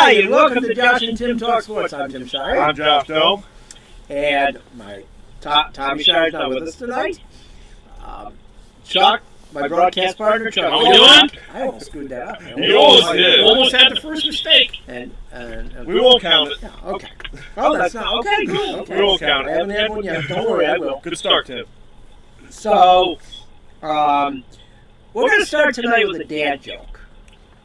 Hi, and welcome to Josh and Tim Talk Sports. I'm Tim Shire. I'm Josh Dome. And my Tommy Shire's not with us tonight. Chuck, my broadcast partner, Chuck. How we doing? I almost screwed that up. You almost did. Almost had the first mistake. And We won't count it. yeah, okay. Oh, that's not okay. Cool. Okay. We won't count I it. haven't had one yet. Don't worry, I will. Good start, Tim. So, we're going to start tonight with a dad joke.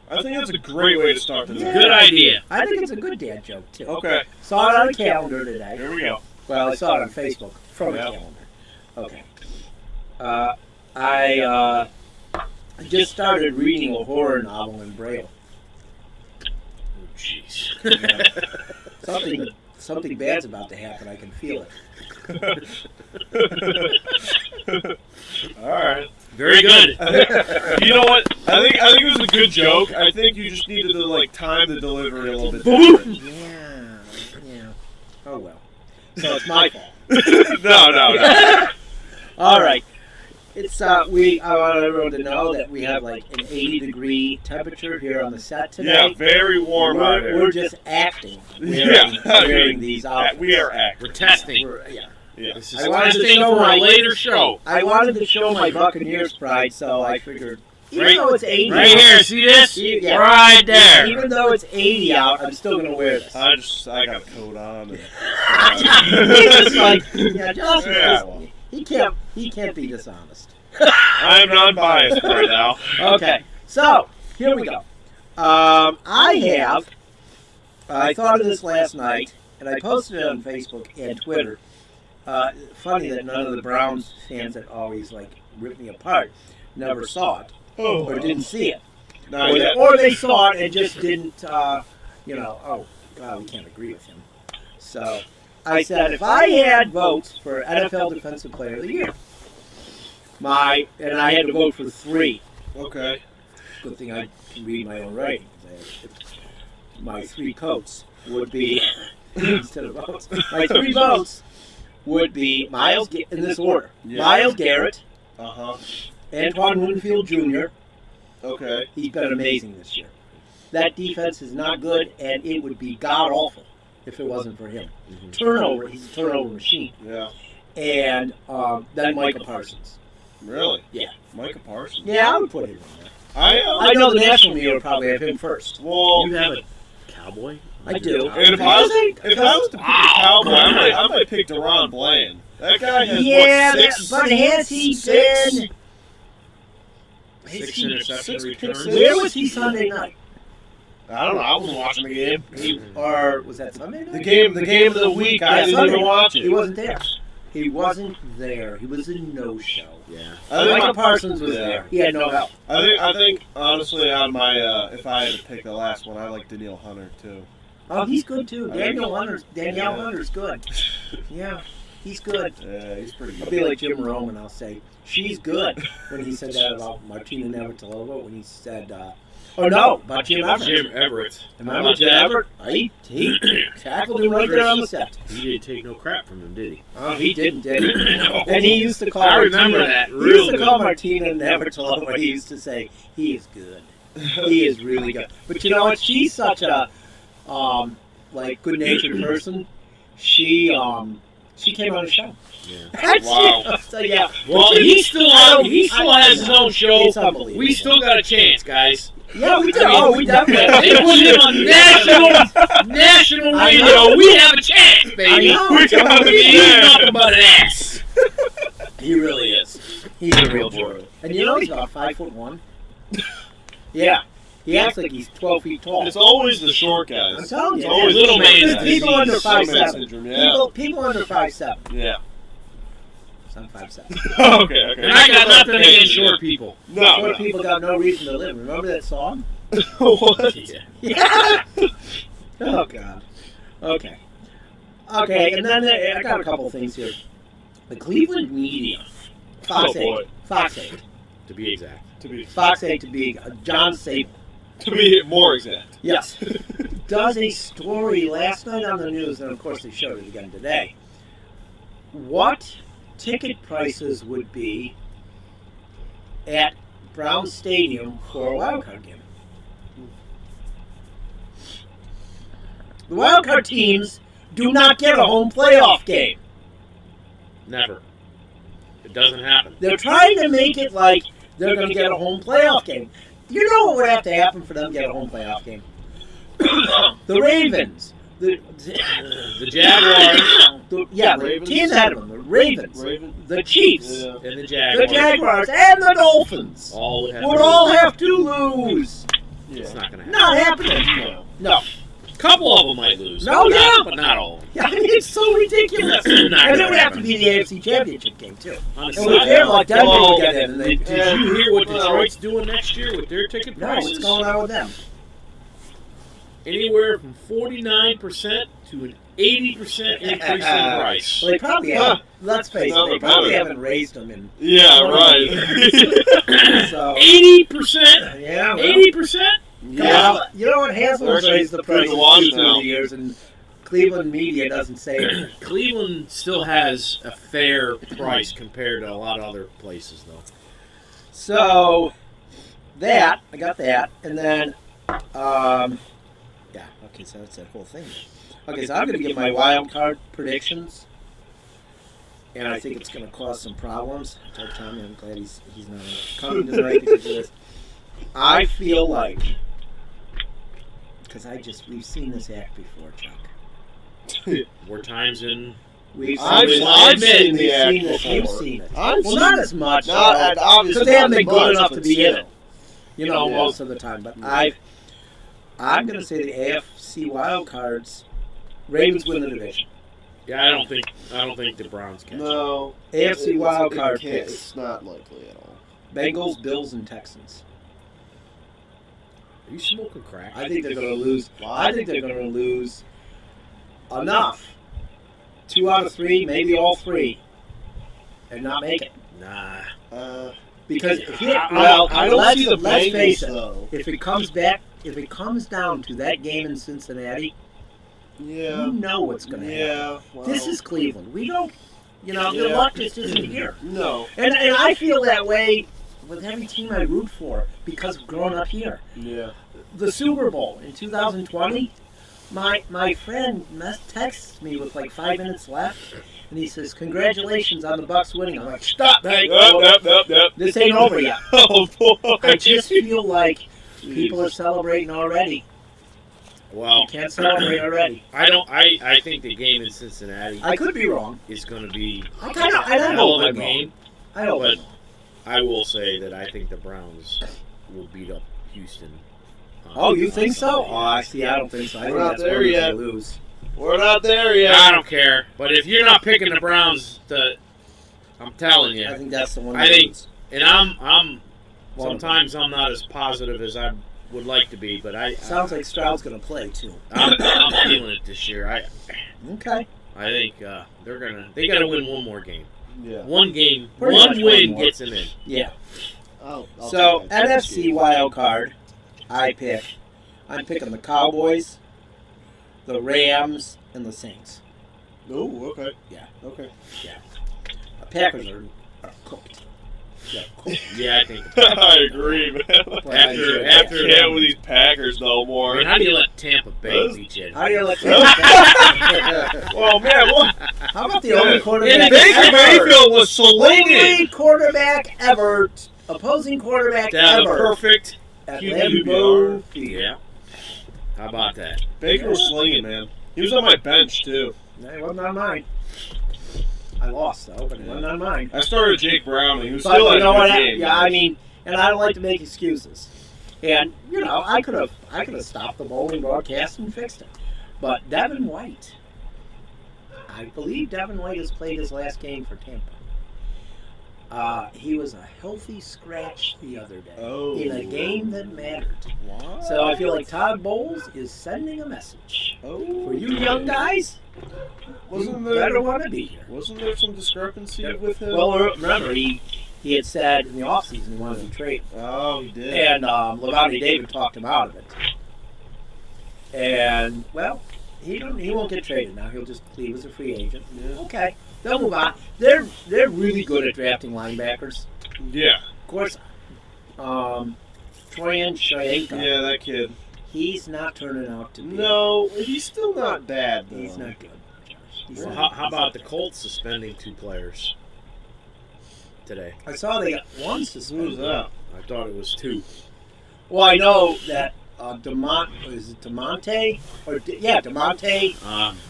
I think that's a great way to start the Yeah. Good idea. I think it's a good dad joke too. Okay, Saw it on a calendar today. here we go. Well, I saw it on Facebook from a Yeah. calendar. Okay. I just started reading a horror novel in Braille. Oh, jeez. Something bad's about to happen. I can feel it. All right. Very good. You know what? I think it was a good joke. I think you just needed to time the delivery a little bit different. Yeah. Oh well. So it's my fault. No. All right. It's I want everyone to know that we have like an 80-degree temperature here on the set today. Yeah, very warm out here. We're just acting. Yeah, Wearing these outfits. we are acting. We're testing. Yeah. Yeah. This is I wanted to testing show for my- a later show. I wanted to show my Buccaneers pride, so I figured, even Right- though it's 80 Right out, here, see this? Yeah. Right there. even though it's 80 out, I'm still gonna wear this. I got a coat on. And, He's just like, yeah, Josh, Yeah. he can't be dishonest. I am non-biased right now. Okay, so here we go. I thought of this last night, and I posted it on Facebook and Twitter. Funny that none of the Browns fans that always rip me apart never saw it or didn't see it, Not yet. or they saw it and just didn't. Oh, God, we can't agree with him. So I said if I had votes for NFL Defensive Player of the Year, and I had to vote for 3. Okay. Good thing I can read my own writing. My 3 coats would be instead of votes. My 3 votes would be in this order: Yeah. Myles Garrett, Uh-huh. Antoine Winfield Jr. Okay. He's been amazing this year. That defense is not good, and it would be god awful if it wasn't for him. Turnover. He's a turnover machine. Yeah. And then Micah Parsons. Really? Yeah. Micah Parsons. Yeah, I would put him in there. I I know the national media would probably have him first. Well, You have a cowboy? I do. and if I was to pick a cowboy, I might pick DeRon Bland. That guy has but has he been? 6 interception six returns. picks. Where was he Sunday night? I don't know. I wasn't watching the game. Or was that Sunday night? The game of the week. I didn't Sunday even night. watch He it. wasn't there. He wasn't there. He was a no-show. Yeah. Micah Parsons was Yeah. there. He had no help. I think honestly, on my if I had to pick the last one, I like Danielle Hunter too. Oh, he's good too. I think- Danielle Hunter's good. Yeah, he's good. Yeah, he's pretty I'll good. be like Jim Rome and I'll say, she's good. When he said that about Martina Navratilova, when he said, about Jim Everett. Jim Everett. Remember Jim Everett? He tackled him right there on the set. He didn't take no crap from him, did he? Oh, he didn't, did he? And he used to call I remember Martina, that He used real to good. call Martina Navratilova, he used to say, he is good. He is really good. But you know what? She's such a good-natured person. She came on the show. Yeah. Wow. So yeah. Well, he still has his own show. It's unbelievable. We still got a chance, guys. Yeah, we did. I mean, We definitely. They put him on national I radio. know. We have a chance, baby. I know. We got He's nothing but an ass. He really is. He's a real joy. And you know he's about 5'1". Yeah. He acts like he's 12 feet tall. It's always the short guys. I'm telling you. It's always little the man. People under disease, 5'7". Superman syndrome, Yeah. People under 5'7". Yeah. I'm 5'7". Okay. And I got nothing against short people. No. Short people got no reason to live. Remember that song? What? Yeah. Yeah. Oh God. Okay. Okay, and then I got a couple things here. The Cleveland media, Fox Oh, 8, boy. Fox 8, To be exact. To be Fox 8 to be John Sable. more exact. Yes. Does a story last night on the news, and of course they showed it again today. What ticket prices would be at Brown Stadium for a wild card game? The wild card teams do not get a home playoff game. Never. It doesn't happen. They're trying to make it like they're going to get a home playoff game. You know what would have to happen for them to get a home playoff game? The Ravens. The Jaguars the Ravens? teams ahead of them. The Ravens. Raven. The Chiefs. Yeah. and the The Jaguars Jaguars. And the Dolphins all would have would to all have to lose. It's not going to happen. Not happening. No. A couple of them might lose. No, but yeah. not, but not all. I mean, it's so ridiculous. Not And it gonna would have to happen. be the AFC Championship game, too. On a And side with them, note, like Denver well, would get in. And they, did you hear what Well, Detroit's doing next year with their ticket no, prices? what's going on with them? Anywhere from 49% to an 80% increase in price. Well, they probably haven't, let's face it, they probably haven't raised them in. Yeah, right. So, 80%? yeah, well, 80%? yeah. You know what? Haslam's They're raised the pretty prices watch through now. the years, and Cleveland media doesn't say it. Cleveland still has a fair price compared to a lot of other places, though. So, I got that. And then, yeah, okay, so that's that whole thing. Okay, so I'm going to give my wild card predictions. And I think it's going to cause some problems. I told Tommy I'm glad he's not coming tonight because of this. I feel like, because we've seen this act before, Chuck. More times in... We've I've seen, I've seen the we've act seen this. before. You've seen it. I've Well, seen not as much. Not obviously because they haven't been not good much, enough to but be still. in it. You know, Yeah. most of the time. But I'm going to say the AFC wild cards. Ravens win the division. Yeah, I don't think the Browns catch it. No. AFC wild it card can't- picks. It's not likely at all. Bengals, Bills, and Texans. Are you smoking crack? I think they're going to lose. I think they're going to lose enough. 2 out of 3, maybe all 3, and not make it. Nah. Because if you, I don't see the let's face Bengals it. though. If it comes down to that game in Cincinnati, Yeah. you know what's going to happen. Yeah. Well, This is Cleveland. We don't, the Yeah. luck just isn't here. no. And I feel that way with every team I root for because of growing up here. Yeah. The Super Bowl in 2020, my friend texts me with like 5 minutes left, and he says, "Congratulations on the Bucks winning." I'm like, "Stop, Hank. Yep. This ain't over yet." Oh boy. I just feel like people are celebrating already. Well, You can't celebrate already. I think the game in Cincinnati I could be wrong. is going to be I a don't hell know of a game. I hope But I'm wrong. I will say that I think the Browns will beat up Houston. Oh, you think on so? Sunday. Oh, I see. I don't think so. I We're think not that's there where they yet. lose. We're not there yet. I don't care. But if you're not picking the Browns, I'm telling you. I think that's the one. I they think- lose. And I'm sometimes I'm not as positive as I would like to be, but Sounds like Stroud's going to play too. I'm feeling it this year. Okay. I think they got to win one more game. Yeah. One game, Pretty much one one win more. gets them in. Yeah. I'll So take that. NFC wild card, I'm picking the Cowboys, the Rams, and the Saints. Oh, okay. Yeah. Okay. The Packers are cooked. Yeah, cooked. Yeah, I think. I agree, man. After I can't with these Packers no I more. mean, how do you let Tampa Bay beat you? How do you let Well, man, what? How about the only quarterback Baker ever? Mayfield was slinging. Only quarterback ever, opposing quarterback Down the ever perfect. at QBR. Lambeau Field. Yeah. How about that? Baker was slinging, man. He was on my bench too. No, it wasn't on mine. I lost though, but it wasn't on mine. I started Jake Brown, and he was But still you at know a what? good game. Yeah, I mean, and I don't like to make excuses. And you know, I could have stopped the bowling broadcast and fixed it. But Devin White, I believe Devin White has played his last game for Tampa. He was a healthy scratch the other day in a game that mattered. What? So I feel like Todd Bowles is sending a message for you young guys. Wasn't You better there? want to be here. Wasn't there some discrepancy with him? Well, remember he had said in the offseason he wanted to trade. Oh, he did. And Levante David talked him out of it. And well, he won't get traded now. He'll just leave as a free agent. Yeah. Okay, they'll move on. They're really good at drafting linebackers. Yeah. Of course, Troyan Shayeka. Yeah, that kid. He's not turning out to be. No, he's still not bad, though. He's not good. He's Well, not how about the Colts suspending 2 players today? I saw they got one Who's suspended. that? I thought it was 2. Well, I know that DeMonte? DeMonte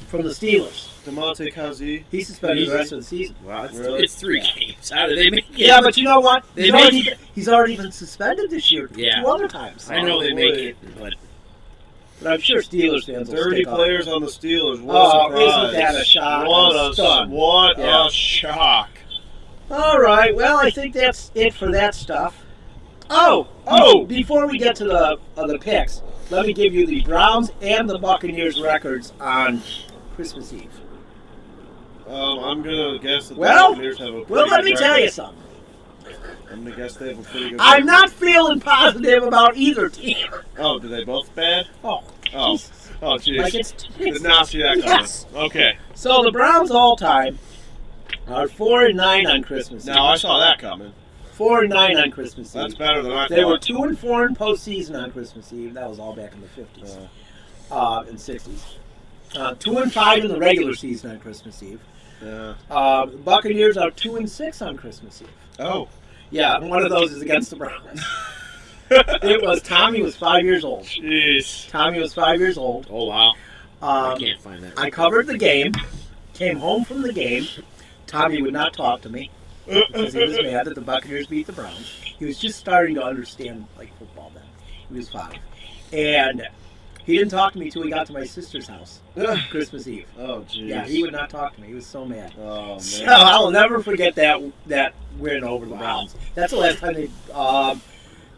from the Steelers. DeMonte Kazi. He's suspended the rest of the season. Well, Really? it's 3 games. How do they make it? Yeah, but you know what? They make- He's already been suspended this year Yeah. 2 other times. I know they make Probably. it, but But I'm sure Steelers fans will 30 stick up. players on the Steelers. What Oh, a surprise. isn't that a shock? What I'm a stunned. What Yeah. a shock. All right. Well, I think that's it for that stuff. Oh, Before we get to the picks, let me give you the Browns and the Buccaneers records on Christmas Eve. I'm gonna guess that the Well, Buccaneers have a pretty Well, let good me tell record. you something. I'm gonna guess they have a pretty good I'm record. not feeling positive about either team. Oh, do they both bad? Oh, Oh. Jesus. Oh, jeez. Like it's Did not see that coming. Yes. Okay. So the Browns all time are 4-9 on Christmas Eve. Now, I saw that coming. 4-9 on Christmas Eve. That's better than I They were thought. 2-4 in postseason on Christmas Eve. That was all back in the 50s and 60s. 2-5 in the regular season on Christmas Eve. Yeah. The Buccaneers are 2-6 on Christmas Eve. Oh. Yeah, one of those is against the Browns. It was Tommy was 5 years old. Jeez. Tommy was 5 years old. oh wow, I Um, can't find that. I covered the game. Came home from the game. Tommy would not talk to me because he was mad that the Buccaneers beat the Browns. He was just starting to understand football then. He was 5, and he didn't talk to me till we got to my sister's house Christmas Eve. Oh, jeez. Yeah, he would not talk to me. He was so mad. Oh, So man. I'll never forget that win over the Browns. That's the last time they.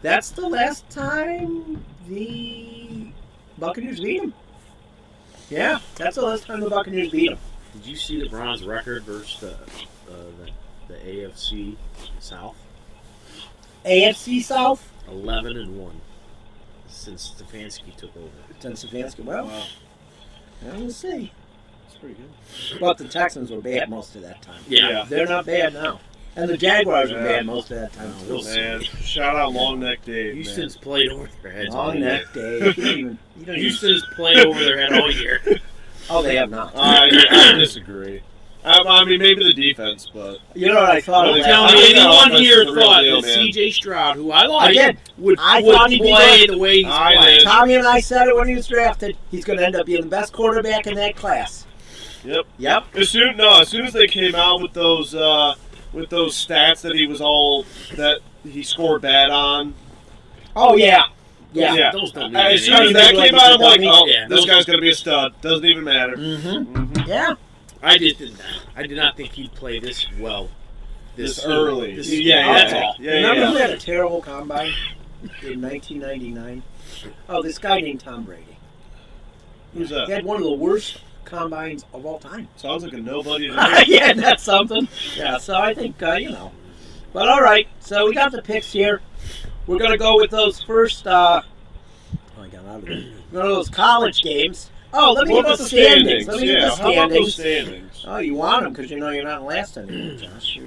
That's the last time the Buccaneers beat them. Yeah, that's the last time the Buccaneers beat them. Did you see the Browns' record versus the AFC South? AFC South. 11-1 since Stefanski took over. Since Stefanski. Well, Wow. we'll see. That's pretty good. But the Texans were bad most of that time. Yeah. They're not bad now. And the Jaguars were Yeah. bad most of that time No, too. we'll see. Man, shout out Long Neck Dave. Houston's played over their heads all Long year. neck day. You don't even. Houston's played over their head all year. Oh, they have not. I disagree. I mean, maybe the defense, but You know what I thought? Well, of Tell that? me I think that anyone offense here is the real thought deal, that man. C.J. Stroud, who I I like, did. would I thought he'd be play good. the way he's I playing. did. Tommy and I said it when he was drafted. He's going to end up being the best quarterback in that class. Yep. Yep. As soon as they came out with those stats that he scored bad on. Oh yeah. Yeah. Yeah. Those don't mean As soon anything. as that came out, I'm like, Yeah, oh, those- this guy's gonna be a stud. Doesn't even matter. Mm-hmm. Yeah. I did not think he'd play this well. This early. This Yeah, that's yeah. all. Yeah, Remember yeah. who had a terrible combine in 1999? Oh, this guy named Tom Brady. Who's He that? had one of the worst combines of all time. Sounds like a nobody. To me. Yeah, that's something. Yeah, so I think, But all right, so we got the picks here. We're going to go with those first, I got out of it. We're going to those college games. Oh, let me What give about us the standings. Let me give Yeah, us the how about those standings. standings? Oh, you want them because you know you're not last anymore, Josh.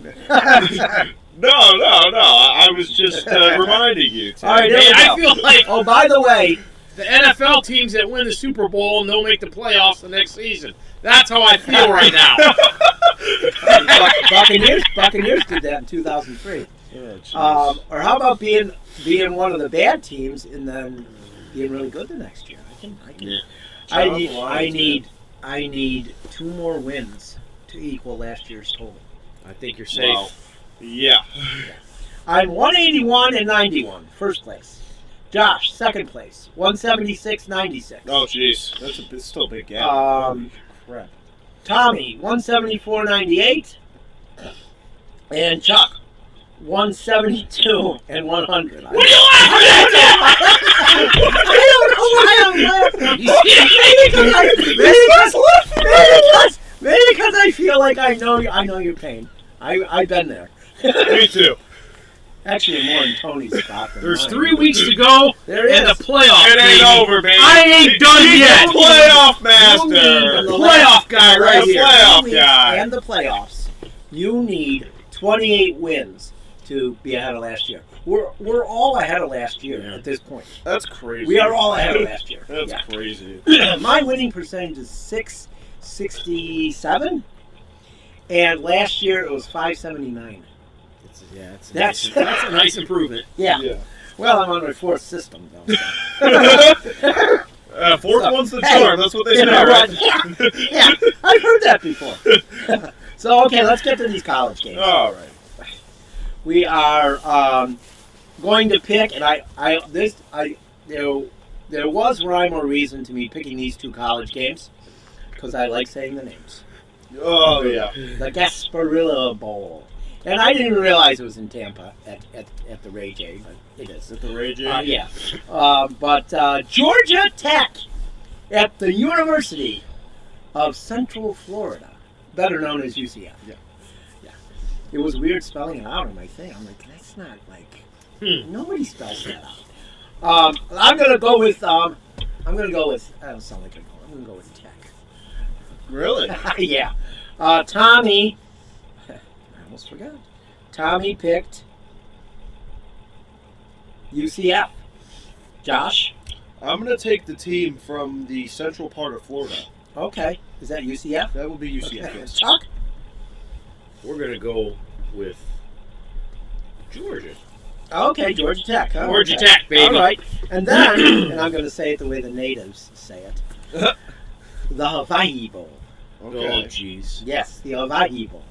No. I was just reminding you. Tim. All right, Man, there we I go. feel like Oh, by the way, the NFL teams that win the Super Bowl and don't make the playoffs the next season. That's how I feel right now. Buccaneers did that in 2003. Oh, jeez. Or how about being one of the bad teams and then being really good the next year? I can. Yeah. I need 2 more wins to equal last year's total. I think you're safe. Wow. Yeah. I'm 181 and 91, first place. Josh, second place, 176.96. Oh, jeez. It's still a big gap. Um, Crap. Tommy, 174.98, and Chuck, 172 and 100. What are you laughing I don't know why I'm laughing. Maybe because I feel like I know your pain. I've been there. Me too. Actually, more in Tony's spot than There's mine. 3 weeks to go There and the is. playoff. It ain't baby. over, baby. I ain't done He's yet. the playoff You master. need the Playoff guy right The here. playoff weeks guy. And the playoffs. You need 28 wins to be ahead of last year. We're all ahead of last year Yeah. at this point. That's crazy. We are all ahead of last year. That's Yeah. crazy. My winning percentage is 667, and last year it was 579. That's a nice improvement. Yeah. Yeah. Well, I'm on my fourth system though. Fourth So, one's the hey, charm. That's what they you say, know right? what? Yeah, I've heard that before. So okay, let's get to these college games. All right. We are going to pick, and there was rhyme or reason to me picking these two college games because I like saying the names. Oh yeah. The Gasparilla Bowl, and I didn't even realize it was in Tampa at the Ray J, but it is. Is it the Ray J? Yeah, but Georgia Tech at the University of Central Florida, better known as UCF. Yeah. It was weird spelling it out on my thing. I'm like, that's not like nobody spells that out. I'm gonna go with. I don't sound like I'm gonna go with Tech. Really? Yeah. Tommy. I almost forgot. Tommy picked UCF. Josh. I'm gonna take the team from the central part of Florida. Okay. Is that UCF? That would be UCF. Okay. Yes. Chuck. We're gonna go with Georgia. Okay, Georgia Tech. Huh? Georgia Okay. Tech, baby. All right. And then, and I'm going to say it the way the natives say it, the Hawaii Bowl. Oh, Okay. jeez. Yes, the Hawaii Bowl.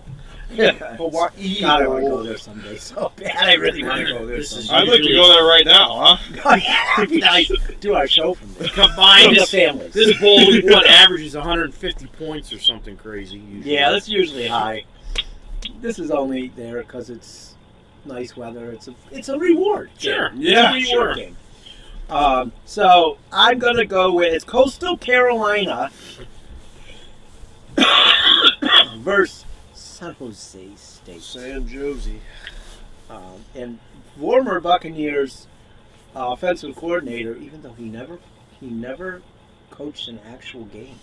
Hawaii. God, I want to go there someday so bad. I really want to go there This is- someday. I'd like to go there right now, huh? Oh, yeah, it'd be nice. Do our show from there. Combined, From the this, families. this bowl averages 150 points or something crazy. Usually. Yeah, that's usually high. This is only there because it's nice weather. It's a reward. Sure. Yeah, It's a sure. reward game. So I'm gonna go with Coastal Carolina versus San Jose State. San Jose. And former Buccaneers offensive coordinator, even though he never coached an actual game.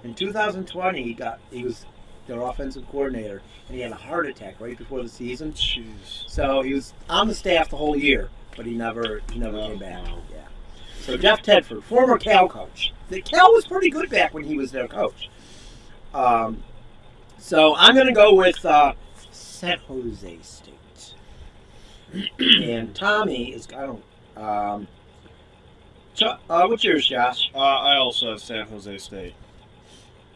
In 2020, he was their offensive coordinator, and he had a heart attack right before the season. Jeez. So he was on the staff the whole year, but he never came back. wow. Yeah. So Jeff Tedford, former Cal coach. The Cal was pretty good back when he was their coach. So I'm going to go with San Jose State. And Tommy is what's yours, Josh? I also have San Jose State.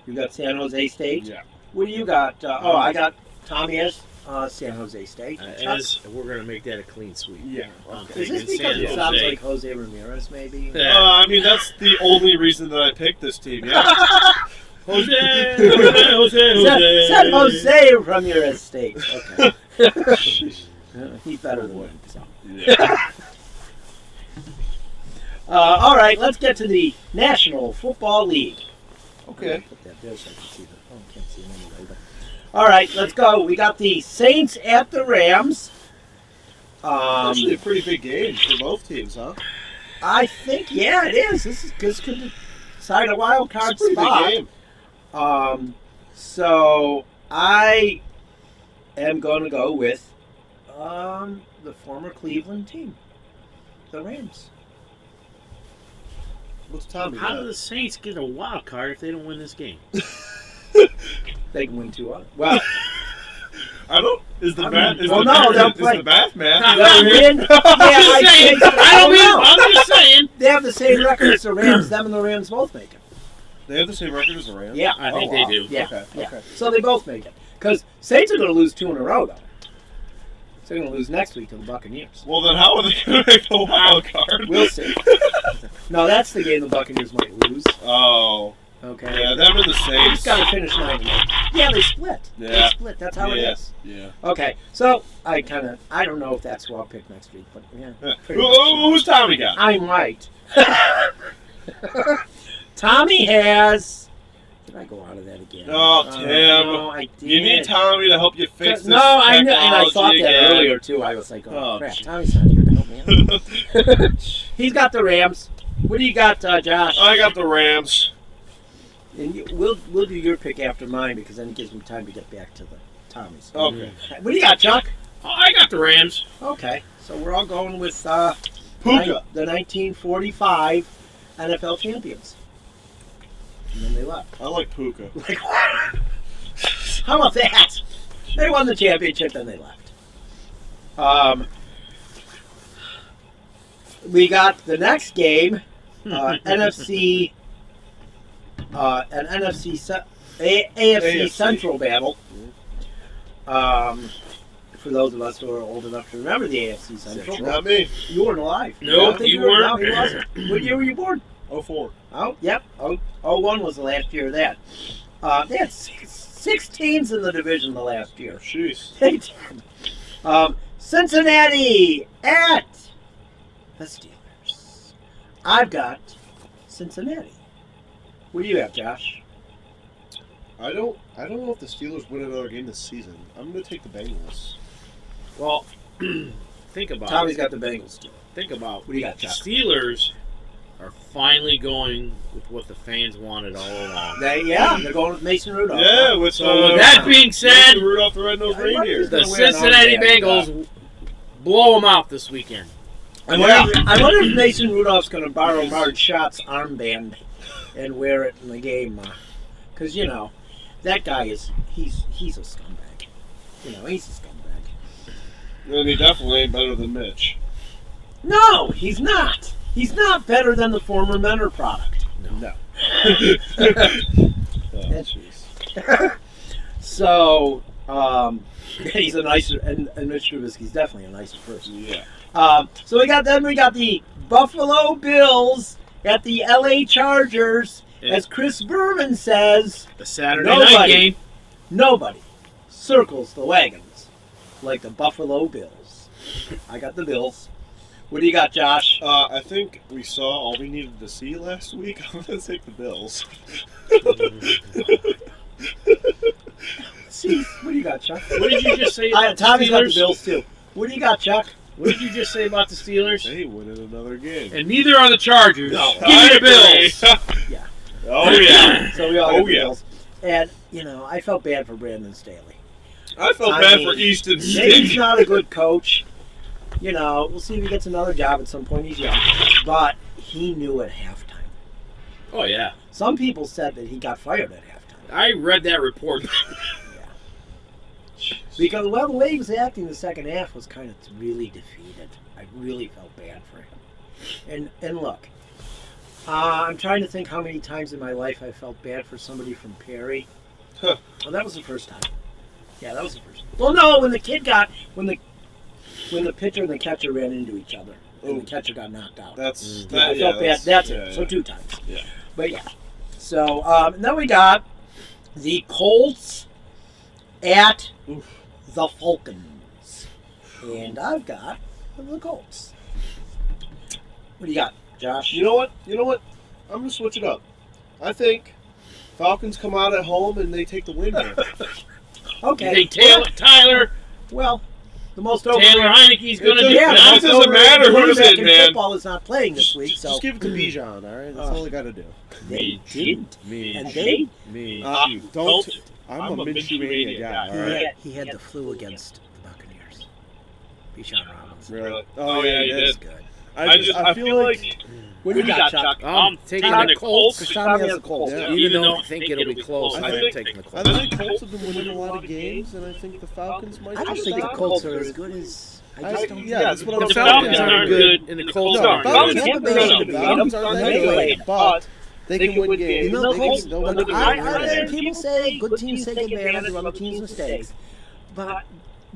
You got San Jose State. Yeah. What do you got? I got Tommy as San Jose State. Chuck? We're gonna make that a clean sweep. Yeah. I'm Is taking this because San it sounds Jose. like Jose Ramirez, maybe? Yeah. I mean, that's the only reason that I picked this team. Yeah. Jose. San Jose Ramirez State. Okay. He's better than him. So. Yeah. All right, let's get to the National Football League. Okay. Put that there so I can see the. Oh, I can't see him anyway. But. All right, let's go. We got the Saints at the Rams. Actually, a pretty big game for both teams, huh? I think, yeah, it is. This could decide a wild card It's a pretty spot. big game. So I am going to go with the former Cleveland team, the Rams. What's Tommy How do got? the Saints get a wild card if they don't win this game? They can win 2-1. Well, I don't. Is the math? Is well, the no, math? they'll Is play. the math, man? they'll win. Yeah, I'm just saying. I don't mean. know. I'm just saying. They have the same record as the Rams. Them and the Rams both make it. They have the same record as the Rams. Yeah, I think Oh, they wow. do. yeah, Okay. yeah. Okay. So they both make it. Because Saints are going to lose 2 in a row, though. So they're going to lose next week to the Buccaneers. Well, then how are they going to make the wild card? We'll see. No, that's the game the Buccaneers might lose. Oh. Okay. Yeah, them and the They Saints. just got to finish 9-8. Yeah, they split. They Yeah. split. That's how it Yeah. is. Yeah. Okay, so I don't know if that's who I'll pick next week, but yeah. Yeah. pretty much. Who's Tommy got? I might. Tommy has. Did I go out of that again? Oh, Tim. No, I did. You need Tommy to help you fix this. No, I know, and I technology thought that again. earlier too. I was like, oh, Oh, crap, gee. Tommy's not here to help me out. He's got the Rams. What do you got, Josh? I got the Rams. And we'll do your pick after mine because then it gives me time to get back to the Tommies. Okay. What do you got, Chuck? Oh, I got the Rams. Okay, so we're all going with Puka. the 1945 NFL champions. And then they left. I like Puka. Like, what? How about that? They won the championship, then they left. We got the next game, NFC, an AFC Central battle. For those of us who are old enough to remember the AFC Central, Not me. you weren't alive. Nope, I don't think you were. weren't. No, he wasn't. What year were you born? 04. Oh, yep. 01 was the last year of that. They had six teams in the division the last year. Jeez. They did. Cincinnati at the Steelers. I've got Cincinnati. What do you have, Josh? I don't know if the Steelers win another game this season. I'm going to take the Bengals. Well, think about Tommy's it. got the Bengals. Think about What do you got, the Chuck? Steelers are finally going with what the fans wanted all along. They're going with Mason Rudolph. Yeah, with So with that being said, Rudolph the Red-Nosed I wonder Reindeer. if the gonna wear an Cincinnati armband, Bengals blow them out this weekend. I wonder if Mason Rudolph's going to borrow Marge Schott's armband and wear it in the game. Because, that guy he's a scumbag. He's a scumbag. And he definitely ain't better than Mitch. No, he's not. He's not better than the former Menor product. No. Jeez. So, he's a nicer, and Mitch Trubisky's definitely a nicer person. Yeah. So we got the Buffalo Bills at the LA Chargers. Yeah. As Chris Berman says, The Saturday Nobody. night game. nobody circles the wagons like the Buffalo Bills. I got the Bills. What do you got, Josh? I think we saw all we needed to see last week. I'm going to take the Bills. See, what do you got, Chuck? What did you just say about the Tommy's got the Steelers? Bills too. What do you got, Chuck? What did you just say about the Steelers? They winning another game. And neither are the Chargers. No. Give me the Bills. Yeah. Oh, yeah. So we all Oh, got the yeah. Bills. And, I felt bad for Brandon Staley. I felt I bad mean, for Easton Maybe he's Stick. not a good coach. We'll see if he gets another job at some point. He's young. But he knew at halftime. Oh, yeah. Some people said that he got fired at halftime. I read that report. Because, the way he was acting the second half was kind of really defeated. I really felt bad for him. And look, I'm trying to think how many times in my life I felt bad for somebody from Perry. Huh. Well, that was the first time. Yeah, that was the first time. Well, no, when the pitcher and the catcher ran into each other, and the catcher got knocked out. That's Yeah, I felt bad. That's it. yeah. So 2 times. Yeah. But yeah. So and then we got the Colts at the Falcons, and I've got the Colts. What do you got, Josh? You know what? I'm going to switch it up. I think Falcons come out at home and they take the win here. Okay. Hey, Tyler Well, the most Taylor overrated. Heineke's going to do Yeah, It the most doesn't matter overrated who's quarterback in, in man. football is not playing this week, so Just give it to Bijan, all right? That's all I got to do. they didn't. Me. And they Me. Don't. I'm a Minshew mania guy. All right. he had the flu against the Buccaneers. Bijan Robinson. Really? Oh, yeah, you That's did. good. I feel like What do you got, Chuck? I'm taking Tommy the Colts. Tommy has the Colts. Yeah. Even though I think it'll be close, I I'm think- taking the I Colts. think Colts have been winning a lot of games, and I think the Falcons might I don't just think the stop. Colts are as good as. I just don't. yeah, that's what I'm The saying. Falcons Yeah. aren't good, and the Colts No, aren't Falcons good. aren't the Falcons aren't that good, but they can win games. You know, They Colts, can- they'll win the game. people say good teams take advantage of other teams' mistakes, but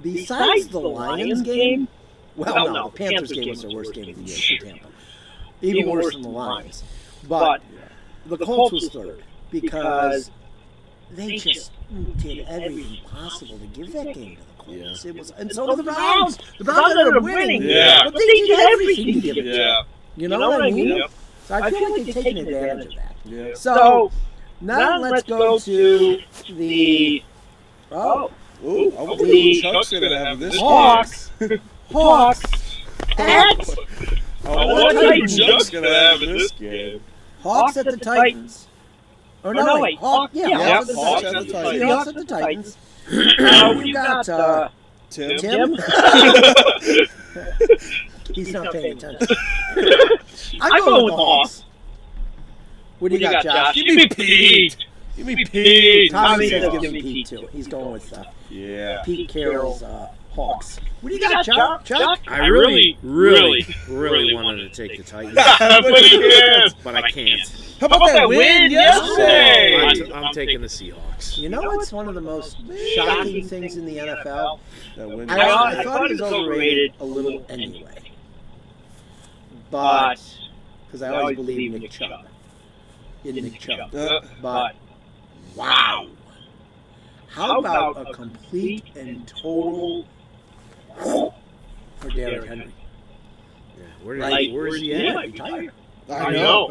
besides the Lions game, well, no, the Panthers game was their worst game of the year for Tampa, even worse than the Lions. But the Colts was third because they just did everything possible to give that game to the Colts. It was, and so did the Browns. The Browns ended up winning, Yeah. but they did everything to give it to them. Yeah. You know what I mean? Yep. So I feel like they've taken advantage of that. Yeah. So now let's go to the Ooh, I wonder The who Chuck's gonna have this Hawks. Hawks at game. I wonder who Titans. Chuck's gonna have in this game. Hawks at the Titans. Or no, wait. Hawks at the Hawks Titans. at the Titans. Seahawks at the Titans. We've got Tim. Tim? He's not paying attention. I'm going with the Hawks. What do you got, Josh? Give me Pete. Give me Pete. Tommy says give me Pete, too. He's going with Yeah. Pete Carroll's Hawks. What do you got, Chuck? I really wanted to take the Titans, but I can't. How about that win yesterday? I'm taking the Seahawks. You know what's one of the most shocking things in the NFL? That win. I thought it was overrated a little anyway. But, because I always believe Nick Chubb. In Nick Chubb. But, wow. How about a complete and total for Derrick Henry? Yeah, where's he at? Retired. I know.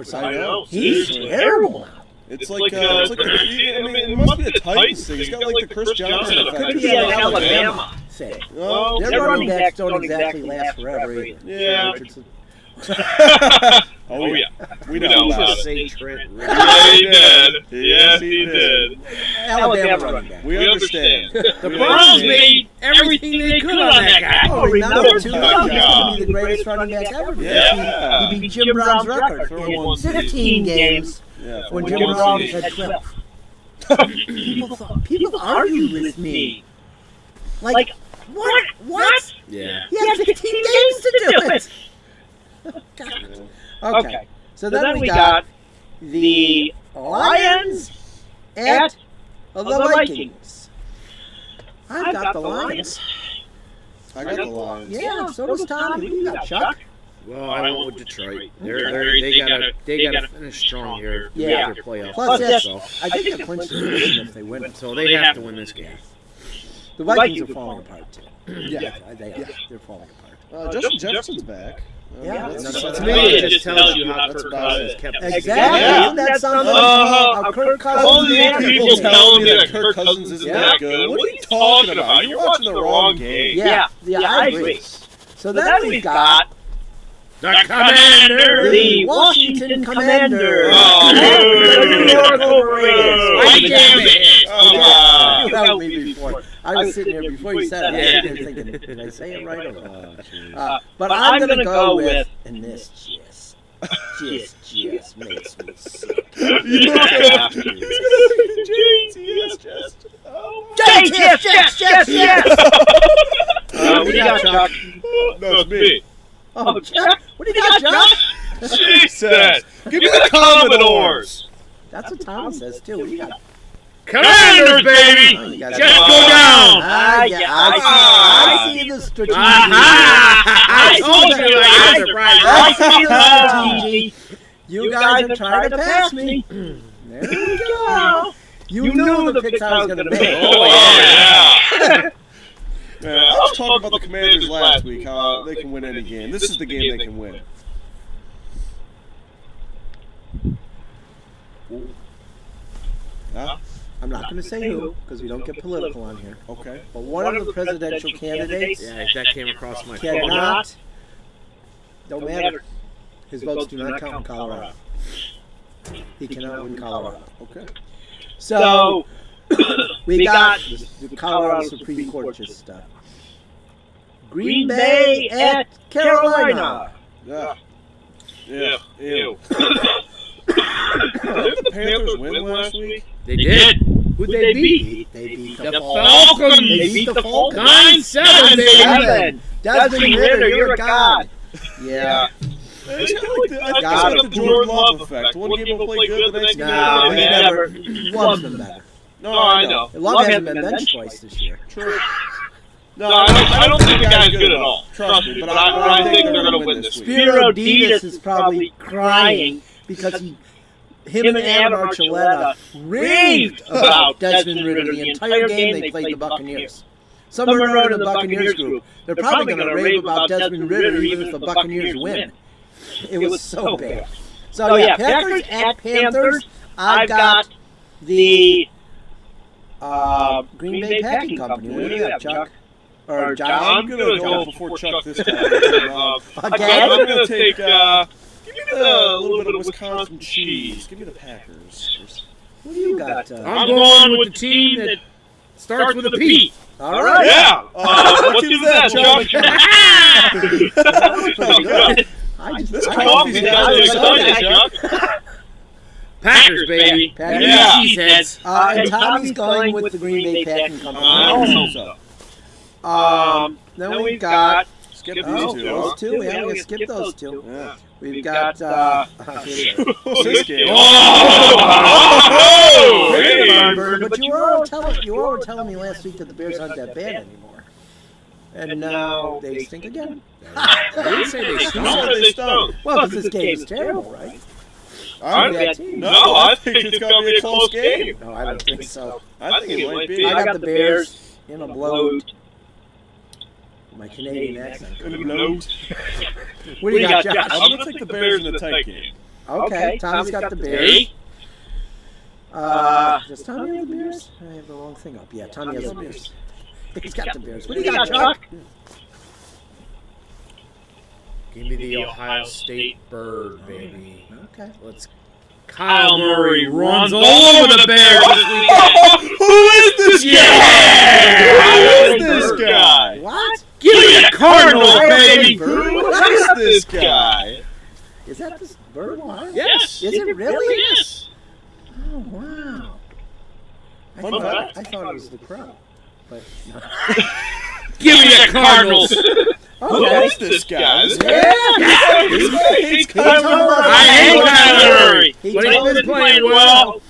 He's terrible now. It's like it must be a Titans thing. It's got like the Chris Johnson effect. Could be an Alabama thing. Oh, Their running backs don't exactly last forever either. Yeah. Richardson. Oh yeah, we know about it. Say Trent. Yeah, he did. Yes, he did. Alabama running back. We understand. The Browns made everything they could on that guy. Oh, remember, too, he's God. going to be the greatest running back ever. Yeah. He beat Jim Brown's record in 15 games Yeah, when Jim Brown had 12. People argue with me. Like, what? Yeah. He had 15 games to do it. God. Okay, so then we got the Lions at the Vikings. I've got the Lions. I got the Lions. Yeah, so does Tommy. What do you got, Chuck? Well, I went with Detroit. They gotta finish strong here. To Yeah. make their playoff. Plus, that's, So I think they clinch the division if they win it. they have to win this game. The Vikings are falling apart, too. Yeah. They are. They're falling apart. Justin Jefferson's back. Yeah, To me, it just tells you how Kirk Cousins kept his Exactly. Yeah. Isn't that something? Uh-huh. How Kirk All Cousins these did? people telling me that Kirk Cousins isn't Yeah. that good. What are you talking about? You're watching the wrong game. Yeah, I agree. So then we've got The Commander. the Washington Commanders. Oh, The New York Overrated. I damn it. Oh, That was me before. I was sitting there before you said it. I was Yeah. sitting there thinking, did I say it right or wrong? But I'm going to go with, and this just makes me sick. Yeah. Yes! What do you got, Chuck? No, it's me. Oh, Chuck, what do you got, Chuck? Jesus. Give me the Commodores. That's what Tom says, too. What do you got? Commanders, baby. Oh, you got Just go down. I see the strategy. I told you I was surprised. I see the strategy. You guys are trying to pass me. There we go. You knew the picks I was going to make. Oh, yeah. Yeah, I was talking about the Commanders last week, how they can win any game. This is the game they can win. Huh? I'm not going to say who, because we don't get political on here. Okay. But one of the presidential candidates Yeah, that came across my phone. cannot, don't matter. His votes do not count in Colorado. He cannot win Colorado. Okay. So, we got the Colorado Supreme Court just stuff. Green Bay at Carolina. Yeah. Yeah. Ew. Didn't the Panthers win last week? They did. Who'd they beat? They beat The the Falcons. Falcons. They beat the Falcons. 9-7, baby. Desmond Ritter, you're a god. Yeah. It's kind of like I think it's like the Jordan Love effect. One game will play good, the next game No, will he play never. bad. Love's been better. No, I know. Love hasn't been benched twice this year. True. No, I don't think the guy's good at all. Trust me, but I think they're going to win this week. Spiro Ditas is probably crying because him and Adam Archuleta raved about Desmond Ritter the entire game they played the Buccaneers. Somewhere in the Buccaneers group, they're probably going to rave about Desmond Ritter even if the Buccaneers win. It was so bad. So yeah, Packers at Panthers. I've got the Green Bay Packing Company. What do you have, Chuck? Or John? I'm going to go before Chuck this time. I'm Again? going to take, give me a little bit of Wisconsin cheese. Give me the Packers. What do you got? I'm going with the team that starts with a P. All right. Yeah. What What team team is that, Chuck? I just This I coffee's think got that's you okay. excited, Chuck. Packers, baby. Packers. Yeah. Cheeseheads. And Tommy's going with the Green Bay Packing Company. I also so. Then we've got Skip these those two. two. We haven't skipped those two. Yeah. We've got What's this game? Oh, Hey. hey. but you were telling me last week that the Bears aren't that bad anymore, and now they stink again. I didn't say they Who stunk. said they stunk? Well, because this game is terrible, right? I team. No, I think it's going to be a close game. No, I don't think so. I think it might be. I got the Bears in a blowout. My Canadian accent. Bloat. What do you got, Josh? I'm going to take the Bears in the tight game. Okay, Tommy's got the Bears. Hey, Does Tommy have the Bears? I have the wrong thing up. Yeah, Tommy has the Bears. He's got the Bears. What do you got, Chuck? give me the Ohio State bird, baby. Okay. Let's. Kyle Murray runs all over the Bears this weekend. Who is this Yeah! Who is this guy? What? Give me the Cardinals, baby. Bird? Who is this guy? Is that this Bird Ohio? Yes. Is it really? Yes. Oh, wow. Fun fact. I thought it was the Crow. But no. Give me the Cardinals. Who Okay. is this guy? This guy Yeah. this guy hates Kyler Murray. I hate Kyler Murray, He but he's told been us playing well,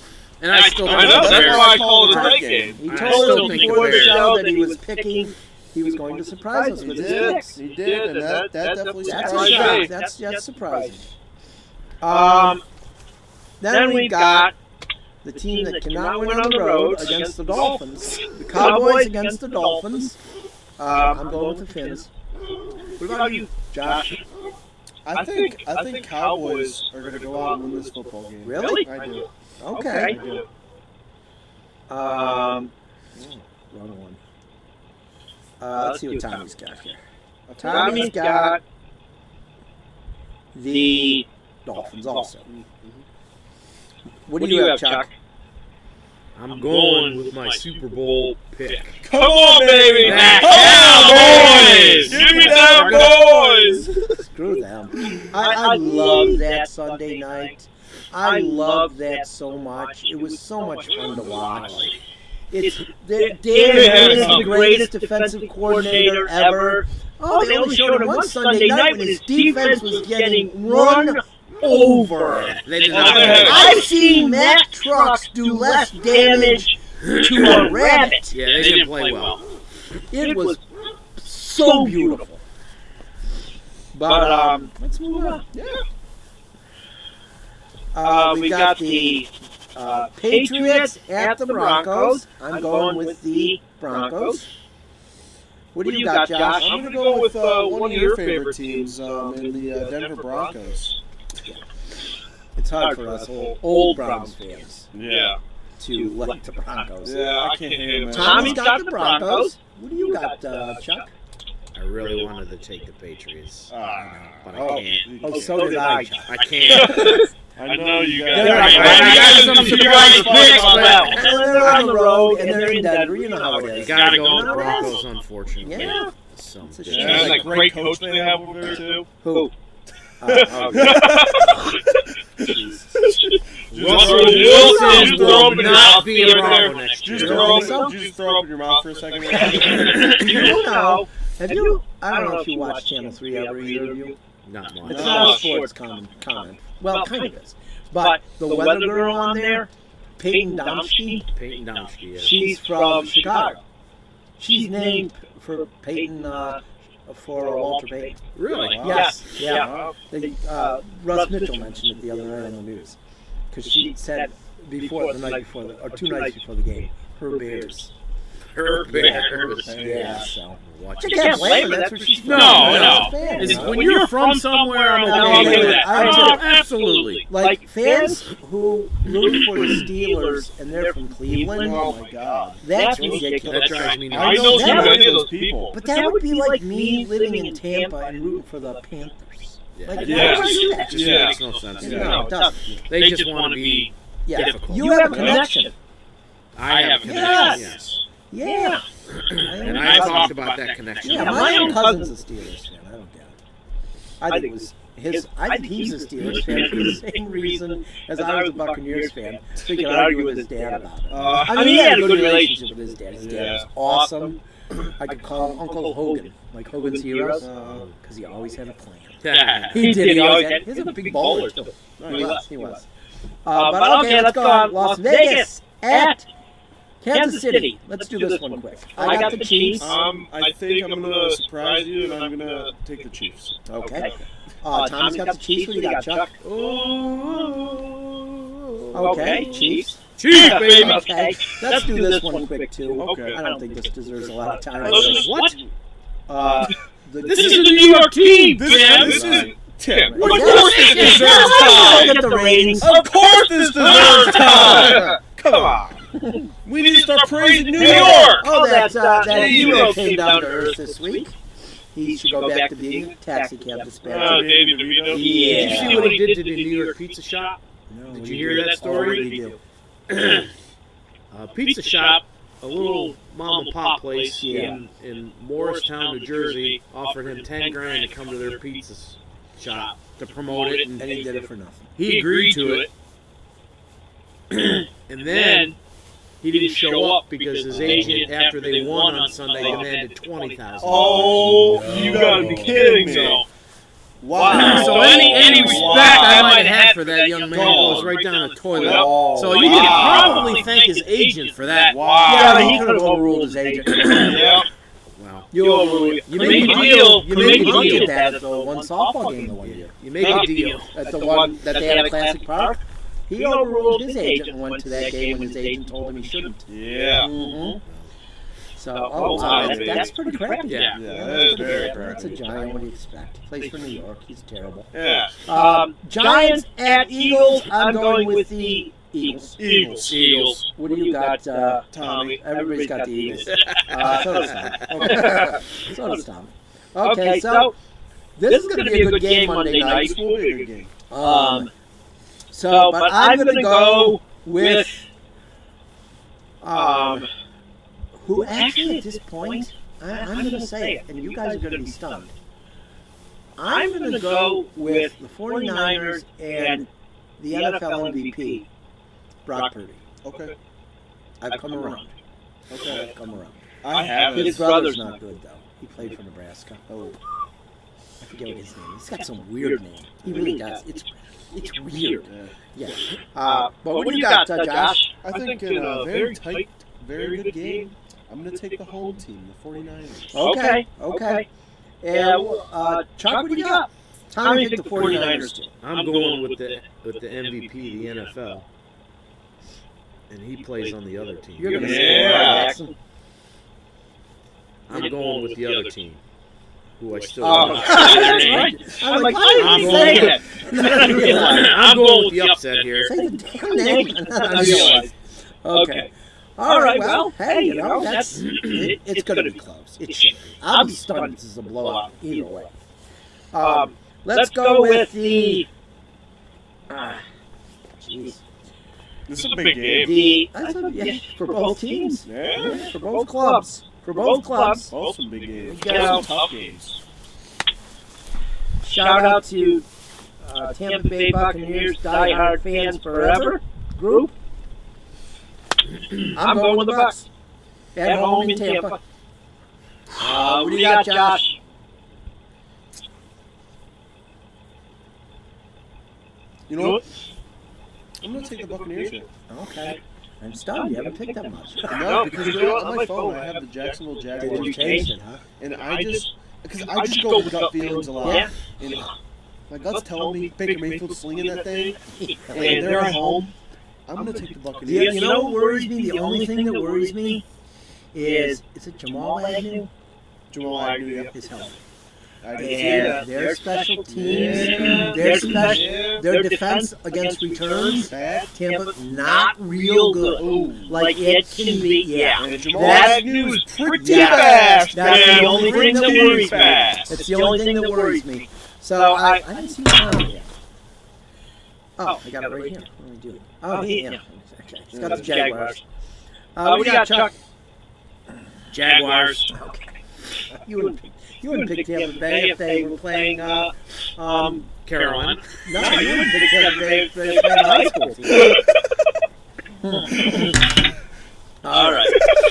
and I still think I know, the that's Bears. why I call it a tight game. He I told still us think before the the Bears. show that he was picking. He was going to surprise us with his picks. He did, and that definitely That's a surprised shock. me. That's just surprising. Then we got the team that cannot win on the road against the Dolphins. The Cowboys against the Dolphins. I'm going with the Finns. What about you, Josh? I think Cowboys are going to go out and win this football game. Really? I do. Okay. I do. Wrong one. Let's see what Tommy's got here. Tommy's got the Dolphins also. What do you have, Chuck? I'm going with my Super Bowl pick. Come on, baby. The Cowboys. Cowboys. Give me that boys. Screw them. I love that Sunday night. I love that so much. It was so much fun to watch. It's Dan is the greatest defensive coordinator ever. Oh, they only showed him one Sunday night when his defense was getting run over. They did not play. I've seen Mack trucks do less damage to a rabbit. Yeah, they didn't play well. It was so beautiful. But let's move on. We got the Patriots at the Broncos. I'm going with the Broncos. What do you got, Josh? I'm going to go with one of your favorite teams in the Denver Broncos. It's hard for us old Browns fans Yeah. to like the Broncos. Yeah, I can't hate him. Tommy's got the Broncos. What do you got, Chuck? I really wanted to take the Patriots, but I Oh. can't. Oh, so did I, Chuck. I can't. I know you They're guys. I got some surprise picks, but They're on the road and they're in Denver. You know how it you is. gotta go with the Broncos, unfortunately. Yeah. Some It's a bitch. shame. And that great coach they have over there, too. Who? Russell Wilson will not be a Bronco next Just year. throw up in your mouth for a second. You know, have you? I don't know if you watch Channel 3 ever, either of you. Not much. It's not a sports comment. Well, kind of is. But the weather girl on there, Peyton Domsky, Peyton Domsky, yeah. she's from Chicago. She's named for Peyton, for Walter Payton. Really? Wow. Yes. Yeah. Wow. Russ Mitchell mentioned it the other night on the news. Because she said the night before, or 2 nights before the game, her Bears. Her Bears. Yeah, so. Watch You it. can't blame her, that's what she's from. No, She's no. a fan, It's you know? when you're from somewhere, I'm No, okay with that. I Oh, do. absolutely. Like, fans who root for the Steelers and they're from Cleveland, Oh my God. that's That ridiculous. drives me I nuts. know that too would- many of those people. But that would be like me living in Tampa and rooting for the Panthers. Yeah. Like, Yeah. why would I do that? Just Yeah. makes no sense. No, it doesn't. They just want to be Yeah. difficult. You have a connection. I have a Yes. connection, yes. Yeah. And I talked about that connection. Yeah, my own cousin's a Steelers fan. I don't get it. I think it was his. I think he's a Steelers fan for the same reason as I was a Buccaneers fan. So he could argue with his dad about it. I mean, he had a good relationship with his dad. His dad was awesome. I could call him Uncle Hogan, like Hogan's Heroes, because he always had a plan. He did. He always had. He's a big bowler too. He was. But okay, let's go on. Las Vegas at Kansas City. Let's do this one quick. I got the Chiefs. I think I'm gonna surprise you, and I'm gonna take the Chiefs. Okay. Tom's got the Chiefs. What do you got, Chuck? Okay, Chiefs. Chiefs, baby. Okay, let's do this one quick too. Okay. I don't think this deserves a lot of time. What? This is a New York team, This Tim. is Tim. Of course this deserves time. Look at the ratings. Of course this deserves time. Come on. We need to start praising New York. Oh, that Jeez. hero came down to earth this week. He should go back to being a taxi cab Oh, dispatcher. David DeVito. Did you Yeah. see what he did to the New York pizza shop? No, Did we you hear that story? Oh, we do. Pizza shop, a little mom and pop place Yeah. in Morristown, New Jersey, offered him 10 grand to come to their pizza shop to promote it, And he did it for nothing. he agreed to it. And then he didn't show up because his agent, after they won on Sunday, demanded $20,000. Oh, you gotta be kidding me. Wow. So any respect I might have had for that young man goes right down the toilet. Oh, So you can probably thank his agent for that. Wow. Yeah, but he could have overruled his agent. Yeah. Wow. You make a deal. You make a deal with that at the one softball game the one year. You make a deal. At the one that they had at Classic Park. He overruled his agent and went to that game when his agent told him he shouldn't. Yeah. Mm-hmm. So, wow, that's pretty crappy. Yeah. Yeah, that is very That's a crappy. giant. What do you expect? He plays for New York. He's terrible. Yeah. Giants at Eagles. I'm going with the Eagles. Eagles. What do you got, Tommy. Everybody's got the Eagles. So does Tom. Okay. So does Tom. Okay, so this is going to be a good game Monday night. This will be a good game. But I'm going to go with who actually at this point, I'm going to say it, and you guys are going to be stunned. I'm going to go with the 49ers and the NFL MVP, Brock Purdy. Okay. I've come around. Okay. I've come around. I have His it. brother's not good, though. He played for Nebraska. Oh. I forget what his name is. He's got some weird name. He really does. It's weird. Yeah. Yeah. But what do you got, Josh? I think in a very tight, very good game, I'm going to take the home team, the 49ers. Okay. And Chuck, what do you got? Tommy picked the 49ers too. I'm going with the MVP, the NFL, and he plays on the other team. You're going to Yeah. say Lamar Jackson. I'm going with the other team, who I still Oh, don't know their that's name. right. I'm like, why I'm did you going say with it? I'm going with the upset here. Say the damn name. I realize. Okay. All right. Well, hey, you know that's it's going to be close. It should be. I'll be stunned if this is a blowout either way. Let's go with the. Jeez. This is a big game. For both teams. Yeah. For both clubs. For both clubs. Both some big games. Yeah. Both some tough games. Shout out to Tampa Bay Buccaneers diehard fans forever group. I'm going with the Bucs. At home in Tampa. What do you got, Josh? You know what? I'm going to take the Buccaneers here. Okay. I'm stunned. You haven't picked that much. No, because you know what? On my phone, I have the Jacksonville Did Jaguars. you change it, huh? And I just go with gut feelings a lot. Yeah. And my gut's telling me Baker Mayfield's slinging that thing, and they're at home. I'm going to take the Buccaneers. You know what worries me? The only thing that worries me is it Jamal Agnew? Jamal Agnew, yeah. His health. I did see that. And their special teams, Yeah. their defense against returns, Bad. Tampa, not real good. Ooh. Like it can be, yeah. And Jamal That's- Agnew is pretty Yeah. fast. That's man. the only thing that Pretty worries me. fast. It's the only thing that worries me. So I didn't see Tom yet. Oh, I got it right here. What do we do? Oh, yeah. Okay. It's got the Jaguars. What do you got, Chuck? Jaguars. Okay. You wouldn't pick Tampa Bay if they were playing. Carolina. No, you wouldn't pick Tampa Bay if they were playing a high school team. All right.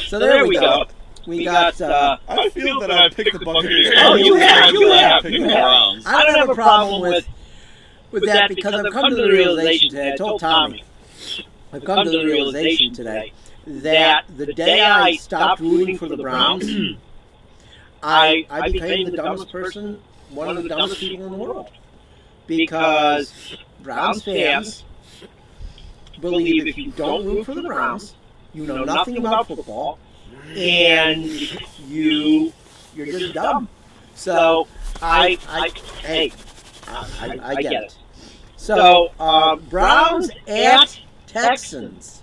So there we go. We got. I feel that I picked the Buccaneers. Oh, you have. Picked the Browns. I don't have a problem with that because I've come to the realization today. I told Tommy. I've come to the realization today that the day I stopped rooting for the Browns, I became the dumbest person, one of the dumbest people in the world. Because Browns fans believe if you don't root for the Browns, you know nothing about football, and you're just dumb. So I get it. So Browns at Texans.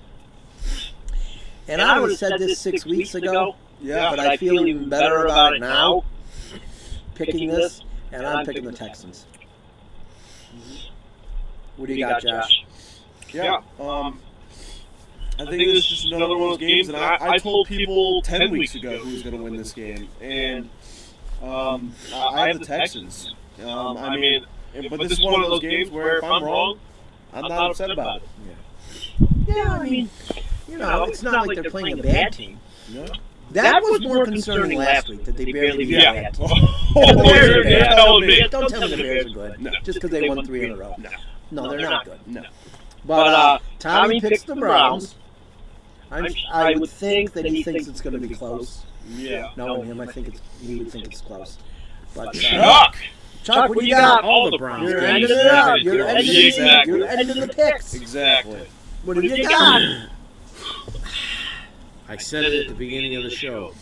And I would have said this 6 weeks ago, Yeah. but I feel even better about it now, picking this, and I'm picking the Texans. What do you got, Josh? Yeah. I think this is just another one of those games, and I told people 10 weeks ago who was going to win this game, and I have the Texans. But this is one of those games where if I'm wrong, I'm not upset about it. Yeah, I mean, it's not like they're playing a bad team. No. That was more concerning last week, that they barely beat a Yeah. bad team. Oh, The Bears are yeah. bad. Tell me. Don't tell me the Bears are good, No. just because they won 3 in a row. No. No, they're not good. No. But Tommy picks the Browns. I would think that he thinks it's going to be close. Yeah. Knowing him, he would think it's close. But Chuck! Chuck, what do you got? All the Browns. You're games. ending it up. You're Exactly. ending the picks. Exactly. What do you got? I said it at the beginning of the show.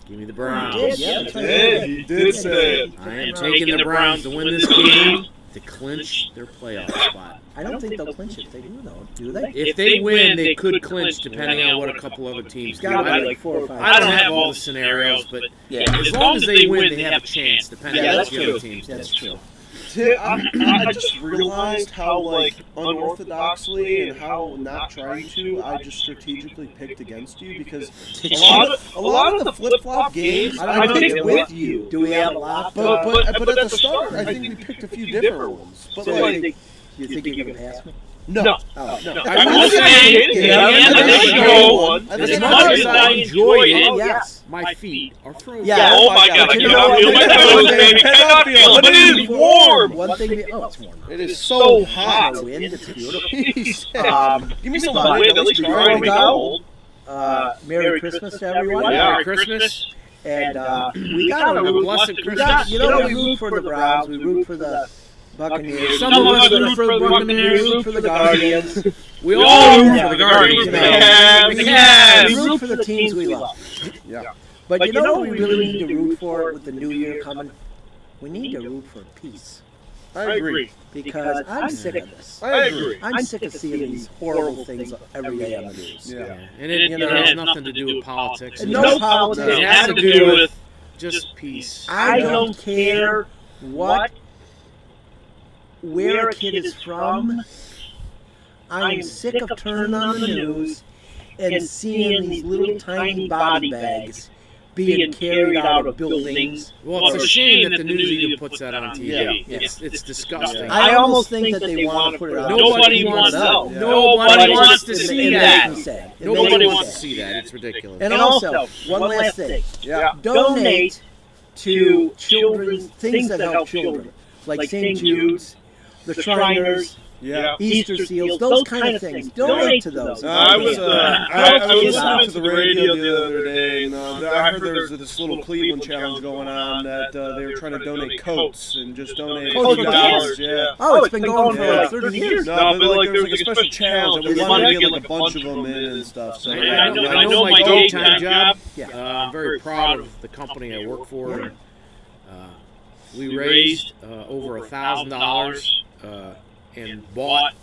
Give me the Browns. Yeah, that's right. He did say it. I am taking the Browns to win this game to clinch their playoff spot. I don't think they'll clinch if they do, though. Do they? If they win, they could clinch depending on what a couple other teams It's do. got to I be like 4 or 5. I don't have all the scenarios, but as long as they win, they have a chance, depending Yeah, on that's what the other true. teams do. That's true. I just realized how unorthodoxly and how not trying to I just strategically picked against you because a lot of the flip flop games I I picked picked with you. Do we have a lot? but at the start I think we picked a few different ones. But So like you think you're going to pass me? no. Oh, No. I will say, As much as I enjoy it, Oh, yes. my feet are frozen. Yeah. Oh my god, I But you cannot know feel what? my toes, baby. Cannot feel it, but it is warm. One thing, it's warm. It is so Hot hot. wind, it's beautiful. Give me some But- wind, at least Before try we to go, Merry Christmas to everyone. Yeah. Merry Christmas. And we got Have a to blessed we Christmas. got, we root for the Browns, we root for the Buccaneers. Some of us root for the Buccaneers. We root for the Guardians. We all root Yeah, for the Guardians. the man. Cavs. The We Cavs. root for the teams we love. Yeah. But you know what we really need to root for with the new year coming? We need to root for peace. I agree. Because I'm sick of this. I agree. I'm sick of seeing these horrible things every day on the news. Yeah. And it has nothing to do with politics. And no politics. It has to do with just peace. I don't care where a kid is from. I am sick of turning on the news and seeing these little tiny body bags being carried out of buildings. Well, it's a shame that the news even puts that on TV. Yeah. It's disgusting. I almost think that they want to put it out. Nobody so wants people to. know. Nobody wants to It see makes that. me sad. It Nobody makes me wants to sad. see that. It's ridiculous. And also, one last thing. Yeah. Donate to children, things that help children, like St. Jude's, the Shriners, Yeah. Easter Seals, those kind of things. Donate to those. I was Help I was kids out. listening to the radio the other day, and I heard there's this little Cleveland challenge going on that they were trying to donate coats and just donate Coats for $2. kids? Yeah. Oh, it's been going for like 30 years. No, but like there was like a special challenge, and we wanted to get like a bunch of them in and stuff. So I know my daytime job. Yeah. I'm very proud of the company I work for. And, we raised over $1,000 and bought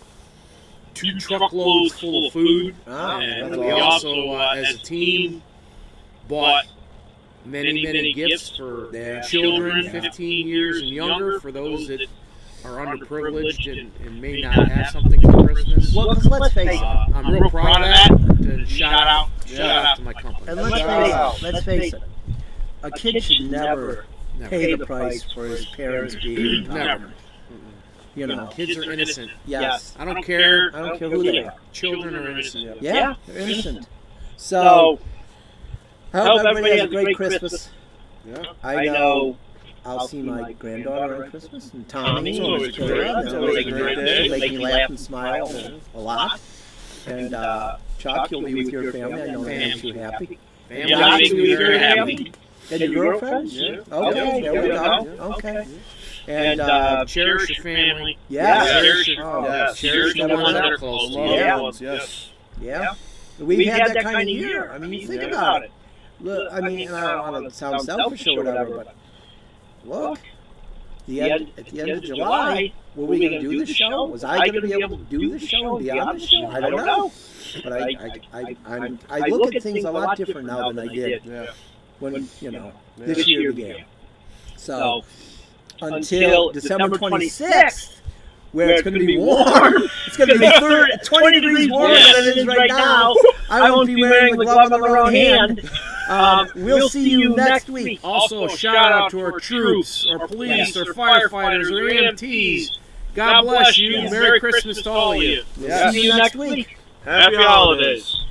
2 truckloads full of food. Ah, And that's we awesome. also, as a team, bought many gifts for children 15 years and younger, for those that are underprivileged and may not have something for Christmas. Well, 'cause let's face it. I'm real proud of that. And shout out to my company. And let's face it, a kid should never pay the price for his parents being Never. You know. Kids are innocent. Yes. I don't care. I don't care who they are. Children are innocent. Yeah, they're innocent. So, I hope everybody has a great Christmas. Yeah. I know I'll see my granddaughter on Christmas, and Tommy, It's always and great. Kara, It's always a great day. she'll make me laugh and smile a lot. And Chuck, you'll be with your family. I know that makes you happy. Family Josh, makes you'll me be very very happy. happy. And your girlfriend? Yeah. Okay, there we go. Okay. And Cherish your family. yeah, Cherish your, Oh, yes. cherish the ones that are close to Loved you. Yeah. ones, yes. yeah. We've had that kind of year. I mean, you think about it. Look, I mean, and I don't want to sound selfish or whatever, but look, at the end of July, were we going to do the show? Was I going to be able to do the show and be on the show? I don't know. But I look at things a lot different now than I did Yeah. when, this year began. So, until December 26th, where it's going to be warm, it's going to be 20 degrees warmer than it is right now. I won't be wearing the glove on the wrong hand. We'll see you next week. Also, shout out to our troops, our police, our firefighters, our EMTs. God bless you. Merry Christmas to all of you. Yeah. See you next week. Happy holidays.